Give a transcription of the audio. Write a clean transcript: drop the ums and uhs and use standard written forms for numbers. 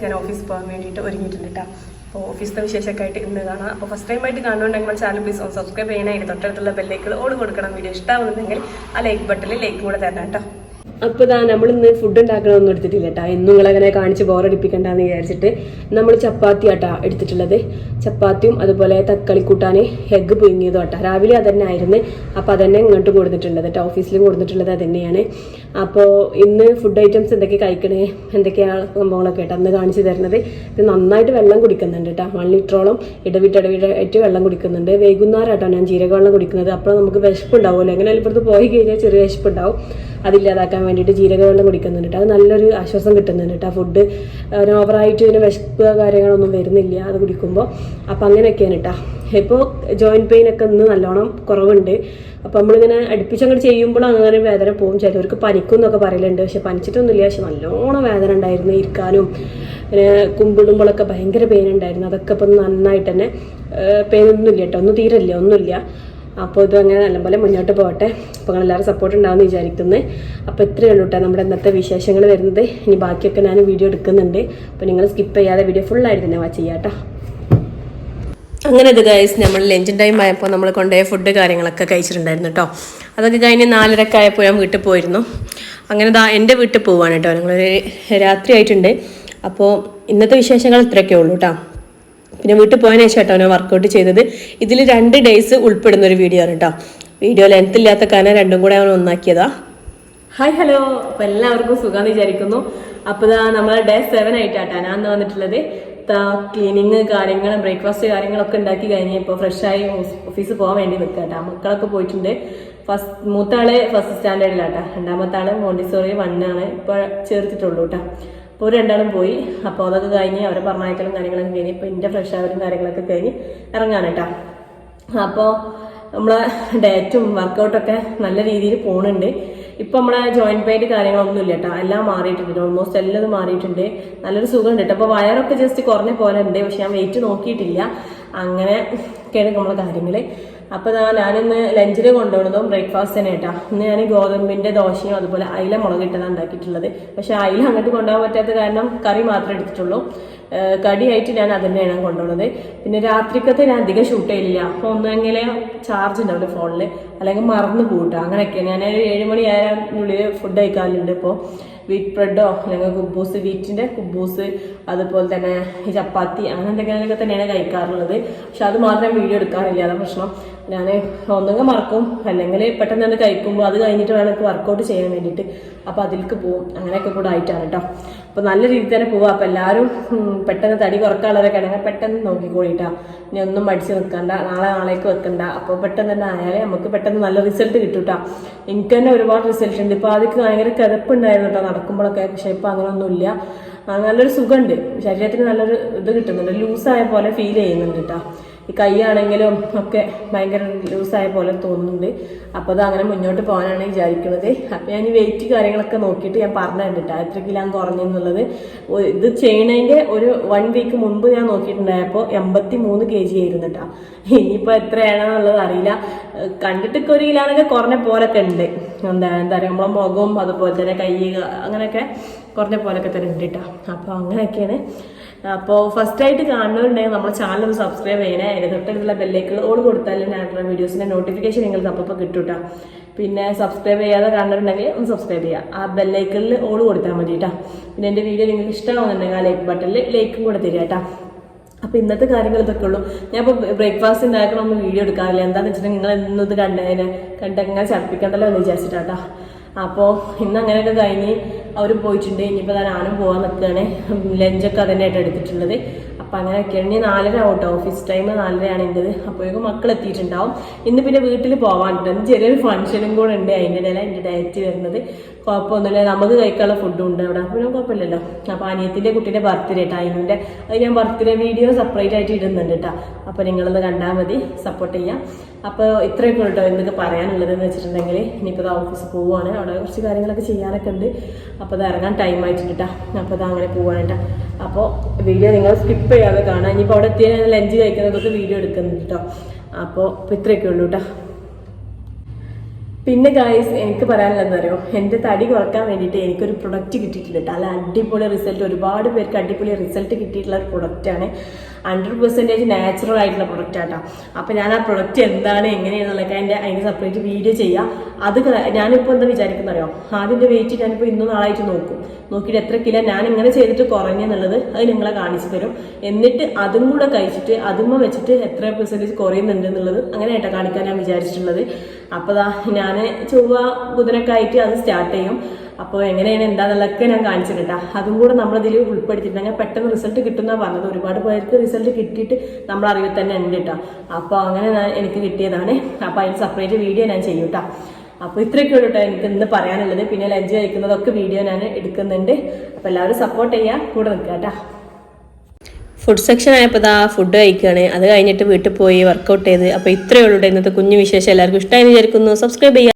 ഞാൻ ഓഫീസിൽ പോകാൻ വേണ്ടിയിട്ട് ഒരുങ്ങിയിട്ടുണ്ട് കേട്ടോ. അപ്പോൾ ഓഫീസിലെ വിശേഷമൊക്കെ ആയിട്ട് ഇന്ന് കാണാം. അപ്പോൾ ഫസ്റ്റ് ടൈം ആയിട്ട് കാണുന്നുണ്ടെങ്കിൽ നമ്മുടെ ചാനൽ പ്ലീസ് ഒന്ന് സബ്സ്ക്രൈബ് ചെയ്യാനായിട്ട് തൊട്ടടുത്തുള്ള ബെല്ലൈക്കൺ ഓട് കൊടുക്കണം. വീഡിയോ ഇഷ്ടമാവുന്നുണ്ടെങ്കിൽ ആ ലൈക്ക് ബട്ടണിൽ ലൈക്ക് കൂടെ തരണം കേട്ടോ. അപ്പോൾ ഇതാ നമ്മളിന്ന് ഫുഡ് ഉണ്ടാക്കണമെന്നും എടുത്തിട്ടില്ല കേട്ടോ. എന്നും നിങ്ങളങ്ങനെ കാണിച്ച് ബോറടിപ്പിക്കണ്ടെന്ന് വിചാരിച്ചിട്ട് നമ്മൾ ചപ്പാത്തി ആട്ടാ എടുത്തിട്ടുള്ളത്. ചപ്പാത്തിയും അതുപോലെ തക്കാളി കൂട്ടാൻ എഗ്ഗ് പുഴുങ്ങിയതും ആട്ടാ. രാവിലെ അതന്നെ ആയിരുന്നു. അപ്പോൾ അതന്നെ ഇങ്ങോട്ടും കൊടുത്തിട്ടുള്ളത് കേട്ടോ. ഓഫീസിലും കൊടുത്തിട്ടുള്ളത് അതന്നെയാണ്. അപ്പോൾ ഇന്ന് ഫുഡ് ഐറ്റംസ് എന്തൊക്കെ കഴിക്കണേ എന്തൊക്കെയാണ് സംഭവങ്ങളൊക്കെ കേട്ടോ അന്ന് കാണിച്ചു തരുന്നത്. ഇത് നന്നായിട്ട് വെള്ളം കുടിക്കുന്നുണ്ട് കേട്ടോ. 1 ലിറ്ററോളം ഇടവിട്ടായിട്ട് വെള്ളം കുടിക്കുന്നുണ്ട്. വൈകുന്നേരം കേട്ടോ ഞാൻ ജീരക വെള്ളം കുടിക്കുന്നത്. അപ്പോൾ നമുക്ക് വിശപ്പുണ്ടാവുമല്ലോ. എങ്ങനെയാലും ഇപ്പുറത്ത് പോയി കഴിഞ്ഞാൽ ചെറിയ വിശപ്പുണ്ടാവും. അതില്ലാതാക്കാൻ വേണ്ടിയിട്ട് ജീരക വെള്ളം കുടിക്കുന്നുണ്ട് കേട്ടോ. അത് നല്ലൊരു ആശ്വാസം കിട്ടുന്നുണ്ട് കേട്ടോ. ഫുഡ് ഓവറായിട്ട് ഇതിന് വിശപ്പ് കാര്യങ്ങളൊന്നും വരുന്നില്ല അത് കുടിക്കുമ്പോൾ. അപ്പം അങ്ങനെയൊക്കെയാണ് കേട്ടോ. ഇപ്പോൾ ജോയിൻറ്റ് പെയിൻ ഒക്കെ ഇന്ന് നല്ലോണം കുറവുണ്ട്. അപ്പം നമ്മളിങ്ങനെ അടുപ്പിച്ചങ്ങോട്ട് ചെയ്യുമ്പോൾ അങ്ങനെ വേദന പോകും. ചിലവർക്ക് പനിക്കും എന്നൊക്കെ പറയലുണ്ട്. പക്ഷെ പനിച്ചിട്ടൊന്നുമില്ല. പക്ഷെ നല്ലോണം വേദന ഉണ്ടായിരുന്നു. ഇരിക്കാനും പിന്നെ കുമ്പിടുമ്പോഴൊക്കെ ഭയങ്കര പെയിൻ ഉണ്ടായിരുന്നു. അതൊക്കെ ഇപ്പം നന്നായിട്ട് തന്നെ പെയിനൊന്നുമില്ല കേട്ടോ. ഒന്നും തീരല്ല ഒന്നുമില്ല. അപ്പോൾ ഇത് അങ്ങനെ നല്ലപോലെ മുന്നോട്ട് പോകട്ടെ. അപ്പോൾ നിങ്ങളെല്ലാവരും സപ്പോർട്ട് ഉണ്ടാവുമെന്ന് വിചാരിക്കുന്നത്. അപ്പോൾ ഇത്രയേ ഉള്ളൂ കേട്ടോ നമ്മുടെ ഇന്നത്തെ വിശേഷങ്ങൾ വരുന്നത്. ഇനി ബാക്കിയൊക്കെ ഞാൻ വീഡിയോ എടുക്കുന്നുണ്ട്. അപ്പോൾ നിങ്ങൾ സ്കിപ്പ് ചെയ്യാതെ വീഡിയോ ഫുള്ളായിട്ട് തന്നെ വാച്ച് ചെയ്യാം കേട്ടോ. അങ്ങനെ ഇത് ഗൈസ് നമ്മൾ ലഞ്ച് ടൈം ആയപ്പോൾ നമ്മൾ കൊണ്ടുപോയ ഫുഡ് കാര്യങ്ങളൊക്കെ കഴിച്ചിട്ടുണ്ടായിരുന്നു കേട്ടോ. അതൊക്കെ കഴിഞ്ഞ് 4:30 ആയപ്പോൾ ഞാൻ വീട്ടിൽ പോയിരുന്നു. അങ്ങനെ എൻ്റെ വീട്ടിൽ പോവാണ് കേട്ടോ. ഞങ്ങളൊരു രാത്രി ആയിട്ടുണ്ട്. അപ്പോൾ ഇന്നത്തെ വിശേഷങ്ങൾ ഇത്രയൊക്കെ ഉള്ളൂ കേട്ടോ. പിന്നെ വീട്ടിൽ പോയതിനു ശേഷം കേട്ടോ ഞാൻ വർക്കൗട്ട് ചെയ്തത്. ഇതിൽ 2 ഡേയ്സ് ഉൾപ്പെടുന്ന ഒരു വീഡിയോ ആണ് കേട്ടോ. വീഡിയോ ലെങ്ത് ഇല്ലാത്ത കാരണം രണ്ടും കൂടെ അവൻ ഒന്നാക്കിയതാ. Hi hello. അപ്പോൾ എല്ലാവർക്കും സുഖമെന്ന് വിചാരിക്കുന്നു. അപ്പോൾ ഇതാ നമ്മൾ ഡേ 7 ആയിട്ടാട്ടോ ഞാൻ അന്ന് വന്നിട്ടുള്ളത്. ക്ലീനിങ് കാര്യങ്ങൾ ബ്രേക്ക്ഫാസ്റ്റ് കാര്യങ്ങളൊക്കെ ഉണ്ടാക്കി കഴിഞ്ഞ് ഇപ്പോൾ ഫ്രഷായി ഓഫീസിൽ പോകാൻ വേണ്ടി നിൽക്കുക കേട്ടോ. മക്കളൊക്കെ പോയിട്ടുണ്ട്. മൂത്താള് 1st സ്റ്റാൻഡേർഡിലാട്ടോ. രണ്ടാമത്തെ ആള് മോണ്ടിസോറി 1 ആണ് ഇപ്പോൾ ചേർത്തിട്ടുള്ളൂ കേട്ടോ. അപ്പോൾ 2 പോയി. അപ്പോൾ അതൊക്കെ കഴിഞ്ഞ് അവരെ പറഞ്ഞയക്കലും കാര്യങ്ങളൊക്കെ കഴിഞ്ഞ് ഇപ്പോൾ എൻ്റെ ഫ്രഷ് ആവലും കാര്യങ്ങളൊക്കെ കഴിഞ്ഞ് ഇറങ്ങാൻ കേട്ടോ. അപ്പോൾ നമ്മളെ ഡയറ്റും വർക്കൗട്ടൊക്കെ നല്ല രീതിയിൽ പോകുന്നുണ്ട്. ഇപ്പം നമ്മളെ ജോയിൻറ്റ് പെയിൻ കാര്യങ്ങളൊന്നും ഇല്ല കേട്ടോ. എല്ലാം മാറിയിട്ടുണ്ട്. ഓൾമോസ്റ്റ് എല്ലാം മാറിയിട്ടുണ്ട്. നല്ലൊരു സുഖമുണ്ട് കേട്ടോ. അപ്പോൾ വയറൊക്കെ ജസ്റ്റ് കുറഞ്ഞ പോലെ ഉണ്ട്. പക്ഷെ ഞാൻ വെയിറ്റ് നോക്കിയിട്ടില്ല. അങ്ങനെ ഒക്കെയാണ് നമ്മളെ കാര്യങ്ങൾ. അപ്പോൾ ഞാനിന്ന് ലഞ്ചിന് കൊണ്ടുപോകുന്നതും ബ്രേക്ക്ഫാസ്റ്റ് തന്നെ കേട്ടോ. ഇന്ന് ഞാൻ ഗോതമ്പിൻ്റെ ദോശയും അതുപോലെ അയില മുളകിട്ടതാണ് ഉണ്ടാക്കിയിട്ടുള്ളത്. പക്ഷേ അയില അങ്ങോട്ട് കൊണ്ടുപോകാൻ പറ്റാത്ത കാരണം കറി മാത്രമേ എടുത്തിട്ടുള്ളൂ. കടിയായിട്ട് ഞാൻ അത് തന്നെയാണ് കൊണ്ടുപോകുന്നത്. പിന്നെ രാത്രിക്കത്തെ ഞാൻ അധികം ഷൂട്ട് ചെയ്യില്ല. അപ്പോൾ ഒന്നെങ്കിലും ചാർജ് ഉണ്ടാവില്ല ഫോണിൽ, അല്ലെങ്കിൽ മറന്നു പോകട്ടോ. അങ്ങനെയൊക്കെയാണ്. ഞാൻ 7 മണി ആയതിനുള്ളിൽ ഫുഡ് കഴിക്കാറുണ്ട്. ഇപ്പോൾ വീറ്റ് ബ്രെഡോ അല്ലെങ്കിൽ കുബൂസ്, വീറ്റിൻ്റെ കുബൂസ്, അതുപോലെ തന്നെ ചപ്പാത്തി അങ്ങനെ എന്തെങ്കിലുമൊക്കെ തന്നെയാണ് കഴിക്കാറുള്ളത്. പക്ഷെ അത് മാത്രം വീഡിയോ എടുക്കാറില്ല. അതാണ് പ്രശ്നം. ഞാൻ ഒന്നുകിൽ മറക്കും, അല്ലെങ്കിൽ പെട്ടെന്ന് തന്നെ കഴിക്കുമ്പോൾ അത് കഴിഞ്ഞിട്ട് വേണം എനിക്ക് വർക്കൗട്ട് ചെയ്യാൻ വേണ്ടിയിട്ട്. അപ്പോൾ അതിലേക്ക് പോവും. അങ്ങനെയൊക്കെ കൂടെ ആയിട്ടാണ് കേട്ടോ. അപ്പോൾ നല്ല രീതിയിൽ തന്നെ പോവുക. അപ്പോൾ എല്ലാവരും പെട്ടെന്ന് തടി കുറക്കാനുള്ളവരൊക്കെ ആണെങ്കിൽ പെട്ടെന്ന് നോക്കിക്കോളിട്ടാ. ഇനി ഒന്നും മടിച്ച് നിൽക്കണ്ട, നാളേക്ക് വെക്കണ്ട. അപ്പോൾ പെട്ടെന്ന് തന്നെ ആയാലേ നമുക്ക് പെട്ടെന്ന് നല്ല റിസൾട്ട് കിട്ടും കേട്ടോ. എനിക്ക് തന്നെ ഒരുപാട് റിസൾട്ട് ഉണ്ട്. ഇപ്പോൾ ആദ്യമൊക്കെ ഭയങ്കര കിതപ്പുണ്ടായിരുന്നു കേട്ടോ നടക്കുമ്പോഴൊക്കെ. പക്ഷേ ഇപ്പോൾ അങ്ങനെയൊന്നുമില്ല. നല്ലൊരു സുഖമുണ്ട്. ശരീരത്തിന് നല്ലൊരു ഇത് കിട്ടുന്നുണ്ട്. ലൂസായ പോലെ ഫീൽ ചെയ്യുന്നുണ്ട് കേട്ടോ. ഈ കൈയാണെങ്കിലും ഒക്കെ ഭയങ്കര ലൂസായ പോലെ തോന്നുന്നുണ്ട്. അപ്പോൾ അത് അങ്ങനെ മുന്നോട്ട് പോകാനാണ് വിചാരിക്കുന്നത്. അപ്പോൾ ഞാൻ ഈ വെയിറ്റ് കാര്യങ്ങളൊക്കെ നോക്കിയിട്ട് ഞാൻ പറഞ്ഞിട്ടുണ്ട് കേട്ടോ എത്ര കിലോ കുറഞ്ഞെന്നുള്ളത്. ഇത് ചെയ്യണതിൻ്റെ ഒരു 1 വീക്ക് മുമ്പ് ഞാൻ നോക്കിയിട്ടുണ്ടായപ്പോൾ 83 kg ആയിരുന്നു കേട്ടോ. ഇനിയിപ്പോൾ എത്രയാണെന്നുള്ളത് അറിയില്ല. കണ്ടിട്ടൊക്കെ 1 കിലോനൊക്കെ കുറഞ്ഞ പോലൊക്കെ ഉണ്ട്. എന്താ പറയുക, നമ്മളെ മുഖവും അതുപോലെ തന്നെ കൈ അങ്ങനെയൊക്കെ കുറഞ്ഞ പോലൊക്കെ തന്നെ ഉണ്ട് കേട്ടോ. അപ്പോൾ അങ്ങനെയൊക്കെയാണ്. അപ്പോൾ ഫസ്റ്റായിട്ട് കാണുന്നവരുണ്ടെങ്കിൽ നമ്മുടെ ചാനൽ ഒന്ന് സബ്സ്ക്രൈബ് ചെയ്യണേ. അതിൻ്റെ തൊട്ടടുത്തുള്ള ബെല്ലൈക്കൺ ഓൾ കൊടുത്താലും ഞാനുള്ള വീഡിയോസിൻ്റെ നോട്ടിഫിക്കേഷൻ നിങ്ങൾക്ക് അപ്പോൾ കിട്ടും കേട്ടോ. പിന്നെ സബ്സ്ക്രൈബ് ചെയ്യാതെ കാണുന്നുണ്ടെങ്കിൽ ഒന്ന് സബ്സ്ക്രൈബ് ചെയ്യുക. ആ ബെല്ലൈക്കണിൽ ഓൾ കൊടുത്താൽ മതി കേട്ടോ. പിന്നെ എൻ്റെ വീഡിയോ നിങ്ങൾക്ക് ഇഷ്ടമാവുന്നുണ്ടെങ്കിൽ ആ ലൈക്ക് ബട്ടണിൽ ലൈക്കും കൂടെ തരിക കേട്ടോ. അപ്പോൾ ഇന്നത്തെ കാര്യങ്ങൾ ഇതൊക്കെ ഉള്ളൂ. ഞാൻ ഇപ്പോൾ ബ്രേക്ക്ഫാസ്റ്റ് ഉണ്ടാക്കണമൊന്നും വീഡിയോ എടുക്കാറില്ല. എന്താണെന്ന് വെച്ചിട്ടുണ്ടെങ്കിൽ നിങ്ങൾ ഇന്നത് കണ്ടെങ്ങനെ ചടപ്പിക്കണ്ടല്ലോ എന്ന് വിചാരിച്ചിട്ടാട്ടോ. അപ്പോൾ ഇന്ന് അങ്ങനെയൊക്കെ കഴിഞ്ഞ് അവർ പോയിട്ടുണ്ട്. ഇനിയിപ്പോൾ ഞാനും പോകാൻ നിൽക്കുകയാണ്. ലഞ്ചൊക്കെ അതന്നെയായിട്ട് എടുത്തിട്ടുള്ളത്. അപ്പം അങ്ങനെയൊക്കെയാണ്. ഇനി 4:30 ആവട്ടോ. ഓഫീസ് ടൈം 4:30 എൻ്റെത്. അപ്പോഴേക്കും മക്കൾ എത്തിയിട്ടുണ്ടാവും. ഇന്ന് പിന്നെ വീട്ടിൽ പോകാനുണ്ട്. ചെറിയൊരു ഫംഗ്ഷനും കൂടെ ഉണ്ട്. അതിൻ്റെ ഇടയിലാണ് എൻ്റെ ഡയറ്റ് വരുന്നത്. കുഴപ്പമൊന്നുമില്ല. നമുക്ക് കഴിക്കാനുള്ള ഫുഡും ഉണ്ട് അവിടെ. അപ്പോൾ കുഴപ്പമില്ലല്ലോ. അപ്പോൾ അനിയത്തിൻ്റെ കുട്ടീൻ്റെ ബർത്ത്ഡേ ടൈമിൻ്റെ അത് ഞാൻ ബർത്ത്ഡേ വീഡിയോ സെപ്പറേറ്റ് ആയിട്ട് ഇടുന്നുണ്ട് കേട്ടോ. അപ്പോൾ നിങ്ങളൊന്ന് കണ്ടാൽ മതി, സപ്പോർട്ട് ചെയ്യാം. അപ്പോൾ ഇത്രയൊക്കെ കേട്ടോ എന്തൊക്കെ പറയാനുള്ളതെന്ന് വെച്ചിട്ടുണ്ടെങ്കിൽ ഇനിയിപ്പോൾ ഓഫീസിൽ പോവുകയാണ്. അവിടെ കുറച്ച് കാര്യങ്ങളൊക്കെ ചെയ്യാനൊക്കെ ഉണ്ട്. അപ്പോൾ അത് ഇറങ്ങാൻ ടൈം ആയിട്ടുണ്ട് കേട്ടോ. അപ്പോൾ അത് അങ്ങനെ പോവാണ് കേട്ടോ. അപ്പോൾ വീഡിയോ നിങ്ങൾ സ്കിപ്പ് ചെയ്യാതെ കാണാം. ഇനിയിപ്പോൾ അവിടെ എത്തിയാൽ ലഞ്ച് കഴിക്കുന്നതൊക്കെ വീഡിയോ എടുക്കുന്നുണ്ട് കേട്ടോ. അപ്പോൾ ഇത്രയൊക്കെ ഉള്ളൂ കേട്ടോ. പിന്നെ ഗായ്സ് എനിക്ക് പറയാനുള്ളത് അറിയോ, എൻ്റെ തടി കുറക്കാൻ വേണ്ടിയിട്ട് എനിക്കൊരു പ്രൊഡക്റ്റ് കിട്ടിയിട്ടുണ്ട് കേട്ടോ. അല്ല അടിപൊളി റിസൾട്ട്, ഒരുപാട് പേർക്ക് അടിപൊളി റിസൾട്ട് കിട്ടിയിട്ടുള്ള ഒരു പ്രൊഡക്റ്റാണ്. 100% നാച്ചുറൽ ആയിട്ടുള്ള പ്രൊഡക്റ്റ് ആട്ടോ. അപ്പോൾ ഞാൻ ആ പ്രൊഡക്റ്റ് എന്താണ് എങ്ങനെയാണെന്നുള്ളതൊക്കെ അതിന് സെപ്പറേറ്റ് വീഡിയോ ചെയ്യാം. അത് ഞാനിപ്പോൾ എന്താ വിചാരിക്കുന്നറിയോ, ആദ്യത്തെ വെയിറ്റ് ഞാനിപ്പോൾ ഇന്നും നാളായിട്ട് നോക്കിയിട്ട് എത്ര കിലോ ഞാൻ ഇങ്ങനെ ചെയ്തിട്ട് കുറഞ്ഞെന്നുള്ളത് അത് നിങ്ങളെ കാണിച്ചു തരും. എന്നിട്ട് അതും കൂടെ കഴിച്ചിട്ട് അതുമ്മ വെച്ചിട്ട് എത്ര % കുറയുന്നുണ്ട് എന്നുള്ളത് അങ്ങനെ ആയിട്ടാണ് കാണിക്കാൻ ഞാൻ വിചാരിച്ചിട്ടുള്ളത്. അപ്പോൾ ഞാൻ ചൊവ്വ ബുധനൊക്കെ ആയിട്ട് അത് സ്റ്റാർട്ട് ചെയ്യും. അപ്പോൾ എങ്ങനെയാണ് എന്താണെന്നുള്ളതൊക്കെ ഞാൻ കാണിച്ചിട്ടാ. അതും കൂടെ നമ്മളിതിൽ ഉൾപ്പെടുത്തിയിട്ടുണ്ടെങ്കിൽ പെട്ടെന്ന് റിസൾട്ട് കിട്ടുന്നതാണ് പറഞ്ഞത്. ഒരുപാട് പേർക്ക് റിസൾട്ട് കിട്ടിയിട്ട് നമ്മൾ അറിവിൽ തന്നെ ഉണ്ട് കേട്ടോ. അപ്പോൾ അങ്ങനെ എനിക്ക് കിട്ടിയതാണ്. അപ്പോൾ അതിന് സെപ്പറേറ്റ് വീഡിയോ ഞാൻ ചെയ്യും കേട്ടോ. അപ്പോൾ ഇത്രയൊക്കെ ഉള്ളൂ കേട്ടോ എനിക്ക് ഇന്ന് പറയാനുള്ളത്. പിന്നെ ലഞ്ച് കഴിക്കുന്നതൊക്കെ വീഡിയോ ഞാൻ എടുക്കുന്നുണ്ട്. അപ്പോൾ എല്ലാവരും സപ്പോർട്ട് ചെയ്യാൻ കൂടെ നിൽക്കുക കേട്ടോ. ഫുഡ് സെക്ഷൻ ആയപ്പോൾ ഫുഡ് കഴിക്കുകയാണ്. അത് കഴിഞ്ഞിട്ട് വീട്ടിൽ പോയി വർക്കൗട്ട് ചെയ്ത്. അപ്പോൾ ഇത്രയേ ഉള്ളൂ ഇന്നത്തെ കുഞ്ഞു വിശേഷം. എല്ലാവർക്കും ഇഷ്ടമായി വിചാരിക്കുന്നു. സബ്സ്ക്രൈബ് ചെയ്യുക.